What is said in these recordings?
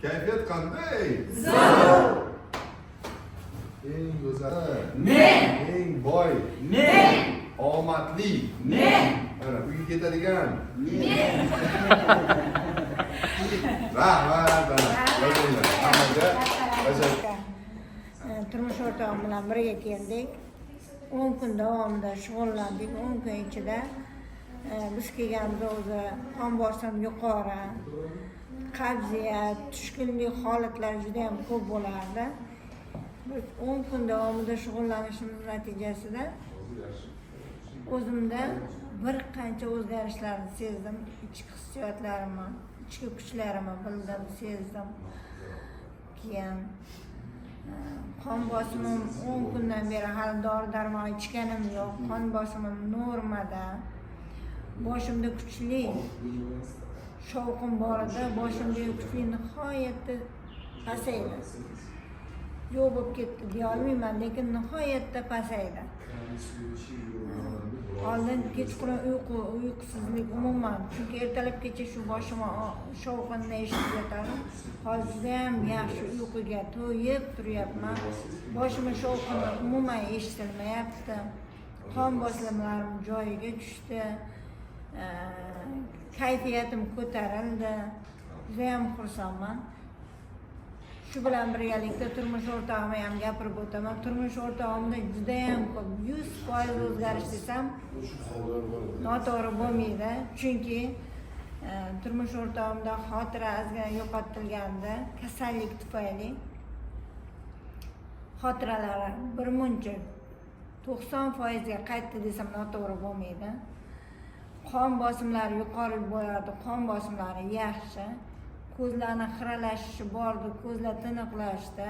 Kayfiyat qanday? Zo'r. Eng go'zali Men. eng boy Men. omadli Men. mana uyga ketadigan Men. rahmat yozinglar hammaga Turmush o'rtog'im bilan birga keldik. 10 kun davomida shug'ullandik. 10 kun ichida biz kelganimizda o'zi qon bosim yuqori, qabziyat, tushkunlik holatlari juda ham ko'p bo'lardi. Biz 10 kun davomida shug'ullanishimiz natijasida o'zimda bir qancha o'zgarishlarni sezdim. Ichki hissiyotlarimni, ichki kuchlarimni bildim, sezdim. Keyin qon bosimim 10 kundan beri hali dori-darmon ichganim yo'q. Qon bosimim normada. Boshimda kuchli shovqin bor edi. Boshimdagi kuchli nihoyatda pasaydi. Yo'q bo'lib ketdi deya olmayman, lekin nihoyatda pasaydi. Oldin kechqurun uyqusizlik umuman, chunki ertalabgacha shu boshimga shovqinni eshitib yotarim. Hozir juda ham yaxshi uyquga to'yib turyapman. Boshimga shovqin umuman eshitilmayapti. Qon bosimlarim joyiga tushdi. Kayfiyatim ko'tarildi. Juda ham xursandman. Shu bilan birgalikda turmush o'rtog'imga ham gapirib o'taman. Turmush o'rtog'imda juda ham ko'p 100% o'zgarish desam noto'g'ri bo'lmaydi. Chunki turmush o'rtog'imda xotira ozgina yo'qotilgandi kasallik tufayli. Xotiralari birmuncha 90% ga qaytdi desam noto'g'ri bo'lmaydi. Qon bosimlari yuqori bo'lardi, qon bosimlari yaxshi. Ko'zlarni xiralashishi bordi, ko'zlar tiniqlashdi.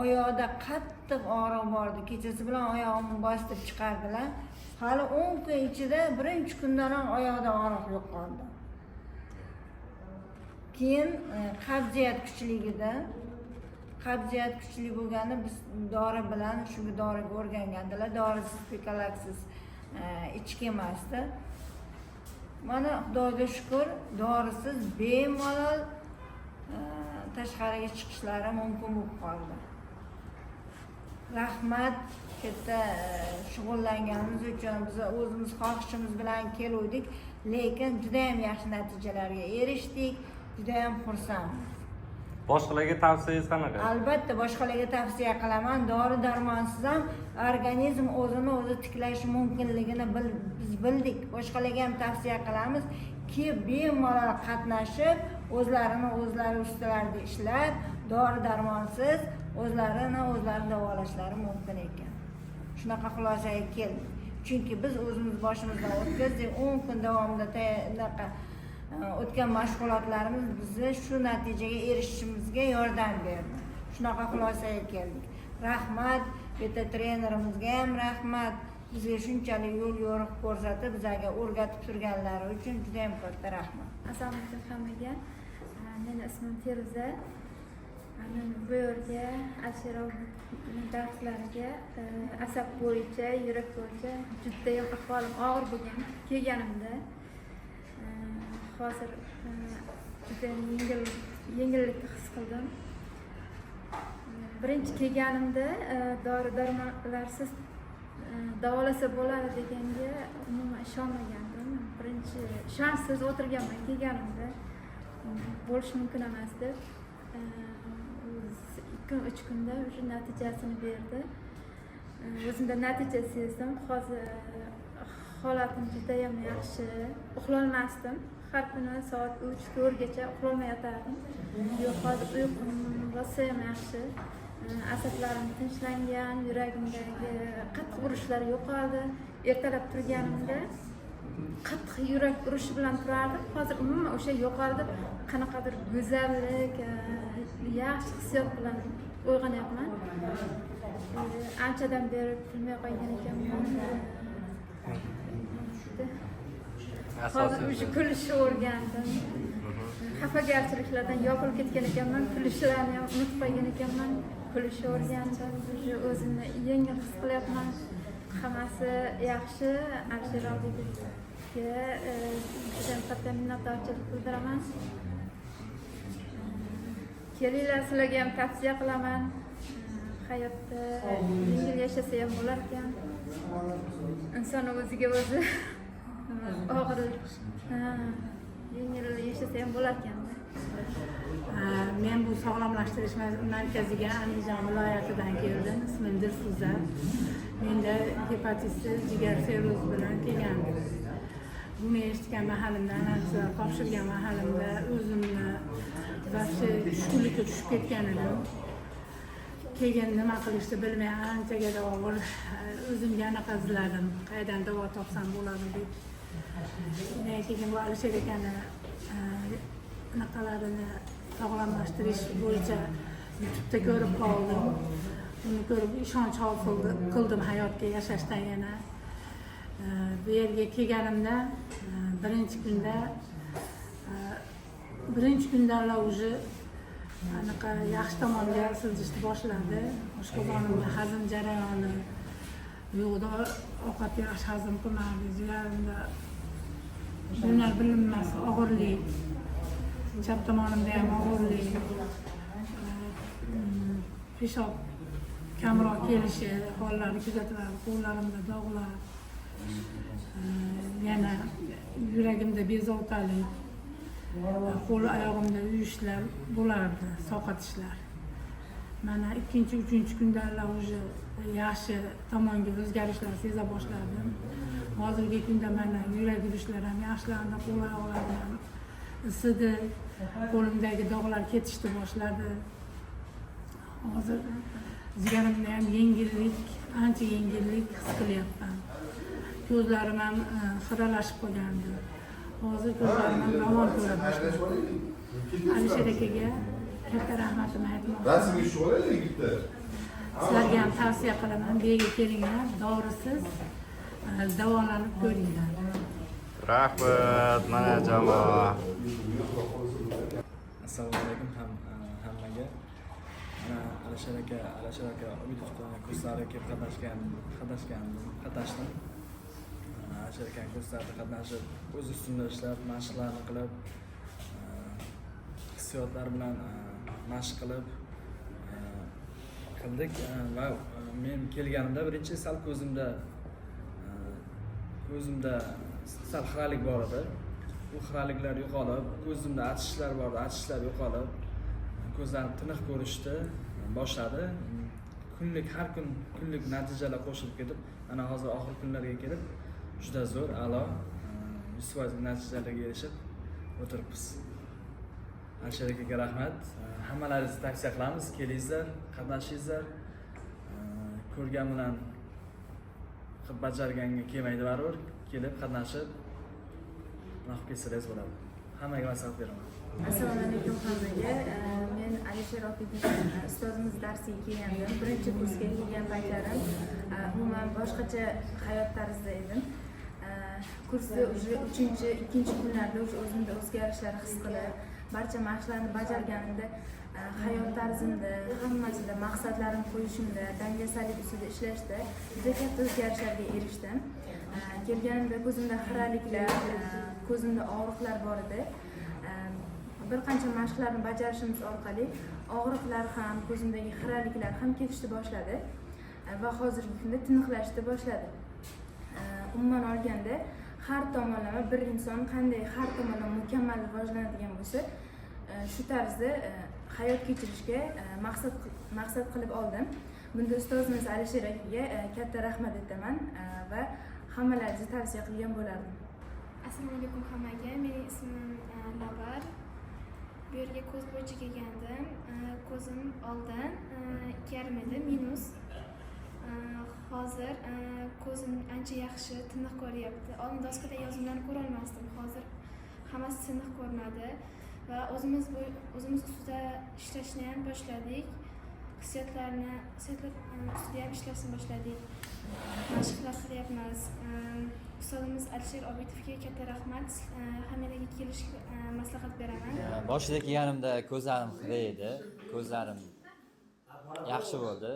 Oyoqda qattiq og'riq bordi. Kechasi bilan oyog'imni bosib chiqardilar. Hali 10 kun ichida birinchi kundan oyoqda og'riq yo'qoldi. Keyin qabziyat kuchligida, qabziyat kuchli bo'lganda biz dori bilan shu doriga o'rgangandilar. Dorisiz Picalaxis ichkemasdi. Mana Xudoga shukr, dorisiz bemalol tashqariga chiqishlari mumkin bo'lib qoldi. Rahmat katta shug'ullanganimiz uchun biz o'zimiz xohishimiz bilan keldik, lekin juda ham yaxshi natijalarga erishdik. Juda ham xursandmiz. Boshqalarga tavsiyangiz qanaqa? Albatta boshqalarga tavsiya qilaman. Dori-darmonsiz ham organizm o'zini o'zi tiklashi mumkinligini biz bildik. Boshqalarga ham tavsiya qilamiz ki bemalol qatnashib, o'zlari ustilarida ishlab, dori-darmonsiz o'zlari davolashlari mumkin ekan. Shunaqa xulosaga keldik. Chunki biz o'zimiz boshimizdan o'tkazdik, 10 kun davomida o'tgan mashg'ulotlarimiz bizni shu natijaga erishishimizga yordam berdi. Shunaqa xulosaga keldik. Rahmat, bitta trenerimizga ham rahmat. Bizga shunchalik yo'l yo'riq ko'rsatib, bizga o'rgatib turganlari uchun juda ham katta rahmat. Assalomu alaykum hammaga. Meni ismim Feruza. Men bu yerga Ashirov darslariga asab bo'yicha, yurak bo'yicha juda ham ahvolim og'ir bo'lgan. Kelganimda hozir juda yengillik his qildim. Birinchi kelganimda dori-darmonlarsiz davolasa bo'ladi deganga umuman ishonmagandim. Birinchi ishonchsiz o'tirganman kelganimda. Bo'lishi mumkin emas deb 2-3 kunda o'sha natijasini berdi. O'zimda natija sezdim. Hozir holatim juda ham yaxshi. Uxlolmasdim. Har kuni soat 3-4 gacha uxlolmay yotardim. Yo'q, hozir uyqum rosa ham yaxshi. Asablarim tinchlangan, yuragimdagi qattiq urishlar yo'qoldi. Ertalab turganimda qattiq yurak urishi bilan turardim. Hozir umuman o'sha yo'qoldi. Qanaqadir go'zallik, yaxshi hissiyot bilan uyg'onyapman. Anchadan beri kulmay qolgan ekanman. Hozir o'sha kulishni o'rgandim. Xafagarchiliklardan yopilib ketgan ekanman, kulishlarni ham unutib qolgan ekanman. Kulishni o'rgandim. O'zimni yengil his qilyapman. Hammasi yaxshi. Alisherovga juda katta minnatdorchilik bildiraman. kelinglar, sizlarga ham tavsiya qilaman. Hayotda yengil yashasa ham bo'lar ekan. Inson o'ziga o'zi og'ir yengil yashasa ham bo'lar ekan. Men bu sog'lomlashtirish markaziga Andijon viloyatidan keldim. Ismim Dilfuza. Menda gepatitsiz, jigar sirrozi bilan kelgandim. Buni eshitgan mahalimda, analiz topshirgan mahalimda o'zimni vaqti tushkunlikka tushib ketgan edim. Keyin nima qilishni bilmay anchagacha og'ir o'zimga anaqa izladim. Qayerdan davo topsam bo'ladi deb. Keyin bu Alisher akani anaqalarini sog'lomlashtirish bo'yicha YouTube'da ko'rib qoldim. Uni ko'rib ishonch hosil qildim hayotga yashashdan yana. Bu yerga kelganimda birinchi kundan уже anaqa yaxshi tomonga siljishni boshladi. Oshqozonimda hazm jarayoni yo'qda, ovqat yaxshi hazm qilmadi, jigarimda bilinmas og'irlik, chap tomonimda ham og'irlik, peshob kamroq kelishi hollari kuzatiladi, qo'llarimda dog'lar, yana yuragimda bezovtalik, qo'l oyog'imda uyushlar bo'lardi, sovqotishlar. Mana 2-3 kundan уже yaxshi tomonga o'zgarishlar seza boshladim. Hozirgi kunda mana yurak urishlari ham yaxshilandi, qo'l oyoqlarim ham isidi, qo'limdagi dog'lar ketishni boshladi. Hozir jigarimda ham yengillik, ancha yengillik his qilyapman. Ko'zlarim ham xiralashib qolgandi. Hozir ko'zlarim ham ravon ko'ra boshladi. Alisher akaga katta rahmatimni aytmoqchiman. Rasmga sho'raylik bitta. Sizlarga ham tavsiya qilaman, bu yerga kelinglar, dorisiz davolanib ko'ringlar. Rahmat, mana jamoa. Assalomu alaykum hammaga. Mana Alisher aka Obidovda kurslarga kelib qatnashdim. Alisher aka kurslarida qatnashib, o'z ustimda ishlab, mashqlarni qilib, hissiyotlar bilan mashq qilib qildik va men kelganimda birinchi sal ko'zimda sal xiralik bor edi. Bu xiraliklar yo'qolib, ko'zimda achishlar bor edi, achishlar yo'qolib, ko'zlarim tiniq ko'rishni boshladi. Har kun kunlik natijalar qo'shilib ketib, ana hozir oxir kunlarga kelib juda zo'r, a'lo 100% natijalarga erishib o'tiribmiz. Alisher akaga rahmat. Hammalaringizni tavsiya qilamiz, kelingizlar, qatnashingizlar. Ko'rgan bilan qilib bajarganga kelmaydi baribir, kelib qatnashib naqd kelsangiz bo'ladi. Hammaga maslahat beraman. Assalomu alaykum hammaga. Men Alisher Obidov ustozimiz darsiga kelgandim. Birinchi kursga kelgan paytlarim umuman boshqacha hayot tarzida edim. Kursda уже 2-chi kunlarda o'zimda o'zgarishlar his qilib, barcha mashqlarni bajarganimda hayot tarzimda, hammasida maqsadlarim qo'yishimda, dangasalik ustida ishlashda juda katta o'zgarishlarga erishdim. Kelganimda ko'zimda xiraliklar, ko'zimda og'riqlar bor edi. Bir qancha mashqlarni bajarishimiz orqali og'riqlar ham, ko'zimdagi xiraliklar ham ketishni boshladi va hozirgi kunda tiniqlashni boshladi. Umuman olganda har tomonlama bir inson qanday har tomonlama mukammal rivojlanadigan bo'lsa, shu tarzda hayot kechirishga maqsad qilib oldim. Bunda ustozimiz Alisher akaga katta rahmat aytaman va hammalaringizni tavsiya qilgan bo'lardim. Assalomu alaykum hammaga. Mening ismim Labar. Bu yerga ko'z bo'yicha kelgandim. Ko'zim oldin 2,5 edi, minus. Hozir ko'zim ancha yaxshi, tiniq ko'ryapti. Oldin doskada yozuvlarni ko'ra olmasdim. Hozir hammasi tiniq ko'rinadi va o'zimiz ustida ishlashni ham boshladik. Hissiyotlar ustida ham ishlashni boshladik. Mashqlar qilyapmiz. Ustozimiz Alisher Obidovga katta rahmat. Hammaga kelishga maslahat beraman. Boshida kelganimda ko'zlarim xira edi. Ko'zlarim yaxshi bo'ldi.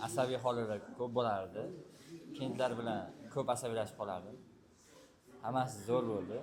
Asabiy holatlar ko'p bo'lardi. Klientlar bilan ko'p asabiylashib qolardim. Hammasi zo'r bo'ldi.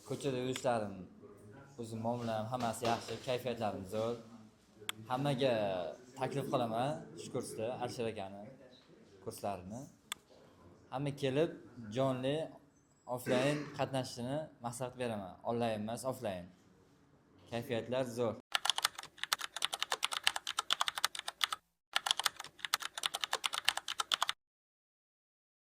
Ko'chada yurishlarim o'zim muomalam hammasi yaxshi, kayfiyatlarim zo'r. Hammaga taklif qilaman shu kursda Alisher akani kurslarini. Hamma kelib jonli offlayn qatnashishini maslahat beraman. Onlayn emas, offlayn. Kayfiyatlar zo'r.